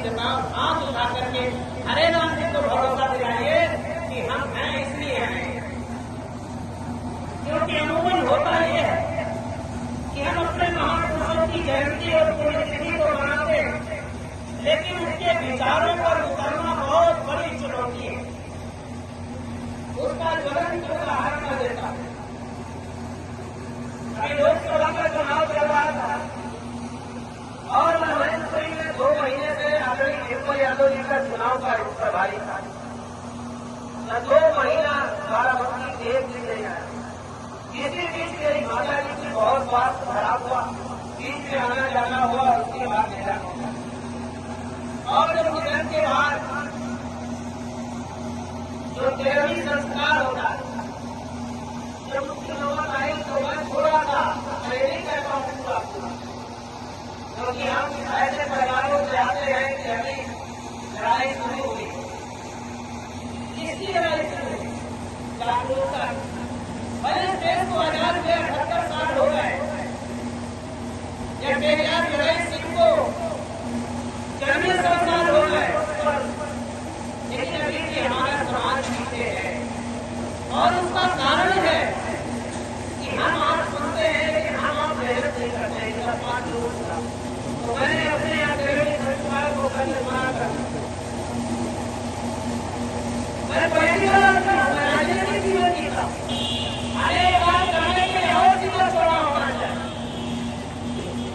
जनाब हाथ उठा करके हरे राम जी को भरोसा दिलाइए कि हम हैं इसलिए आए। क्योंकि अमूमन होता यह है कि हम अपने महापुरुषों की जयंती और पुण्यतिथि को मनाते हैं, लेकिन उनके विचारों पर उतरना बहुत बड़ी चुनौती है। उसका ज्वलंत उदाहरण मैं देता हूं। अभी लोकसभा का चुनाव चल रहा था और महेंद्रपुरी में 2 महीने से आदरणीय निर्मल यादव जी का चुनाव का प्रभारी था। 2 महीना बाराबंकी से एक दिन नहीं आया। इसी बीच मेरी माता जी की बहुत स्वास्थ्य खराब हुआ, बीच में आना जाना हुआ, उसके बाद निधन हो गया। और जब निधन के बाद जो 13वीं संस्कार होता है, जब उसकी नौबत आई तो मैं थोड़ा सा ट्रेनिंग कर पाऊंगा, क्योंकि हम ऐसे परिवारों से आते हैं कि अभी लड़ाई शुरू हुई। किसकी लड़ाई शुरू हुई? जागरूकता। भले देश को आजाद हुए 78 साल हो गए, या पेरियार जगह सिंह को 40 साल हो गए, लेकिन अभी भी हमारा समाज पीछे है। और उसका कारण है कि हम आज सुनते हैं कि हम आप मेहनत नहीं करते हैं। तो मैंने अपने यहाँ ट्रेनिंग संस्कार को कल मना कर, मैं पहली बार राजनीतिक जीवन जीता। अरे बात करने के लिए और जीवन थोड़ा होना चाहिए,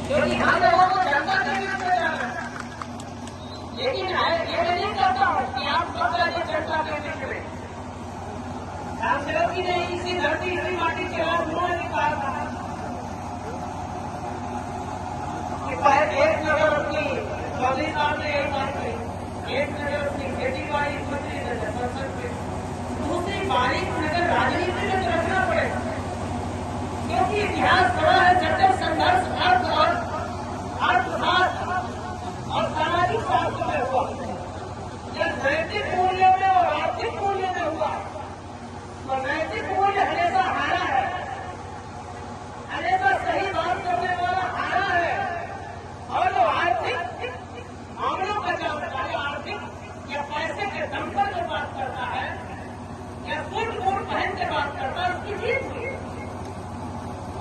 क्योंकि हम लोगों को जनता देने से जाना है। लेकिन ये मैं नहीं करता हूँ कि आप सबका ये चर्चा करने के लिए रामदेव की नहीं, इसी धरती इसी माटी के बाद उन्होंने भी कहा था कि पहले एक नजर अपनी 24 साल में एक बार पे, एक नजर अपनी खेती बाड़ी मंत्री नजर संसद पे, दूसरी बारीक नजर राजनीति में रखना पड़ेगा। क्योंकि इतिहास बड़ा है, जब संघर्ष अर्थ और अर्थशास्त्र और सामाजिक शास्त्र में हुआ, जब नैतिक मूल्यों में और आर्थिक मूल्यों में हुआ, तो नैतिक मूल्य हमेशा हारा है, हमेशा सही बात करने वाला हारा है। और जो आर्थिक मामलों का जो आर्थिक या पैसे के दम पर जो बात करता है या सूट बूट पहन के बात करता है, उसकी जीत हुई।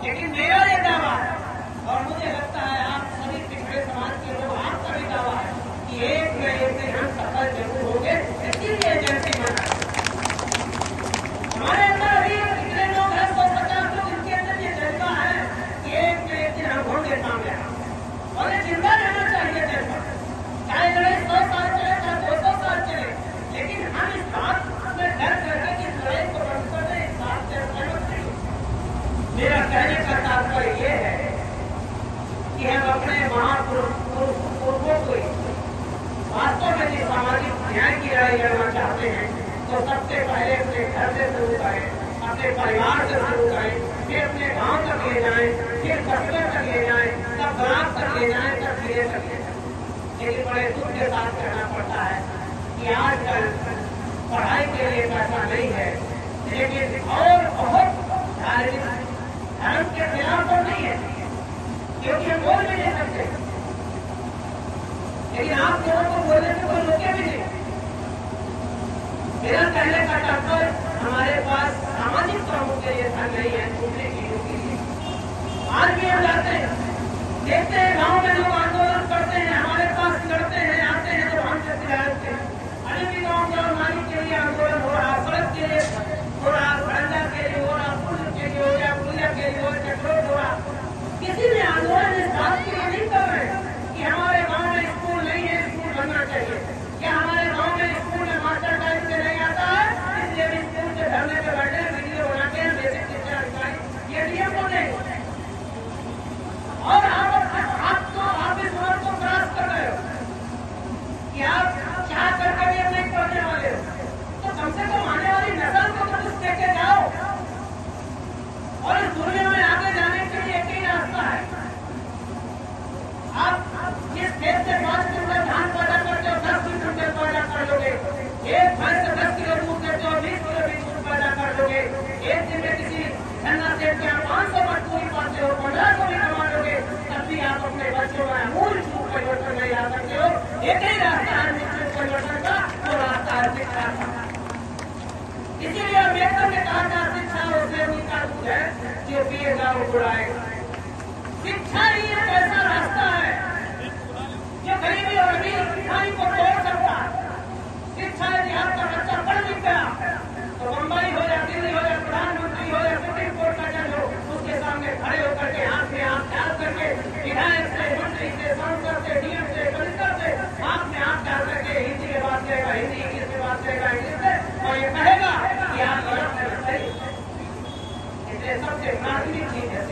लेकिन मेरा ये दावा है, और मुझे लगता है आप सभी पिछड़े समाज के लोग, आपका भी दावा है कि एक न एक दिन हम सफल जरूर होंगे। इसीलिए जैसे मना हमारे अंदर अभी इतने लोग हैं, 150 लोग, इनके अंदर ये जज्बा है कि एक न एक दिन हम होंगे कामयाब, और ये जिंदा रहना चाहिए जज्बा। चाहे लड़ाई 100 साल चले, चाहे 200 साल चले, लेकिन हम इस बात में डर करके कि लड़ाई को बंद कर दें, इस बात से सहमत नहीं। मेरा कहने का तात्पर्य ये है कि हम अपने महापुरुषों को वास्तव में जिस सामाजिक न्याय की लड़ाई लड़ना चाहते हैं, तो सबसे पहले अपने घर से शुरू करें, अपने परिवार से शुरू करें, फिर अपने गांव तक ले जाएं, फिर कस्बे तक ले जाएं, तब ब्लॉक तक ले जाएं, तब जिले तक ले जाएं। लेकिन बड़े दुख के साथ कहना पड़ता है कि आजकल पढ़ाई के लिए पैसा नहीं है, लेकिन और बहुत धर्म के खिलाफ तो नहीं है, क्योंकि हम बोल भी नहीं सकते, लेकिन आप लोगों को बोलने से कोई रोके भी नहीं। मेरा कहने का तात्पर्य, हमारे पास सामाजिक कामों के लिए धन नहीं है, दूसरे चीजों के लिए। आज भी हम जाते हैं, देखते हैं गांव में लोग आंदोलन करते हैं, हमारे पास लड़ते हैं, आते हैं, तो हमसे सिलाते हैं। अरे भी गाँव जाओ, नाली के लिए आंदोलन हो रहा, सड़क के लिए हो रहा, बरंदा के लिए हो रहा, पुल के लिए हो रहा, पुलिया के लिए हो रहा, चक्रोट हो रहा। किसी भी आंदोलन इस बात के लिए नहीं कर रहे कि हमारे गांव में स्कूल नहीं है, स्कूल बनना चाहिए, क्या हमारे गांव में स्कूल में मास्टर टाइम से नहीं आता है, इसलिए भी स्कूल के धरने पे बैठे वीडियो बना के बेसिक शिक्षा अधिकारी ये नियम बोले। और आप इस वर्ग को क्रॉस कर रहे हो कि आप क्या करके भी नहीं पढ़ने वाले हो, तो कम से कम आने वाली नस्ल को तो कुछ देके जाओ। और इस दुनिया में आगे जाने के लिए एक ही रास्ता है, आप इस खेत से 5 क्विंटल धान पैदा करते हो, 10 क्विंटल पैदा कर लोगे, एक भैंस से 10 किलो दूध देते हो, 20 किलो दूध पैदा कर लोगे। एक दिन में किसी धन्ना सेठ के 500 मजदूरी पाते हो, 1500 भी कमा लोगे, तब भी आप अपने बच्चों में मूल रूप परिवर्तन नहीं ला सकते हो। एक ही रास्ता शिक्षा था। इसीलिए अम्बेडकर ने कहा था शिक्षा उससे नीचा दूध है जो पिएगा वो बुढ़ाएगा। शिक्षा ही एक ऐसा रास्ता है जो गरीबी और अमीर भिखारी को तोड़ सकता है। शिक्षा यदि आपका बच्चा पढ़ लिख गया तो मुंबई हो या दिल्ली हो या प्रधानमंत्री हो या सुप्रीम कोर्ट का जज हो, उसके सामने खड़े होकर के हाथ में हाथ डाल करके विधायक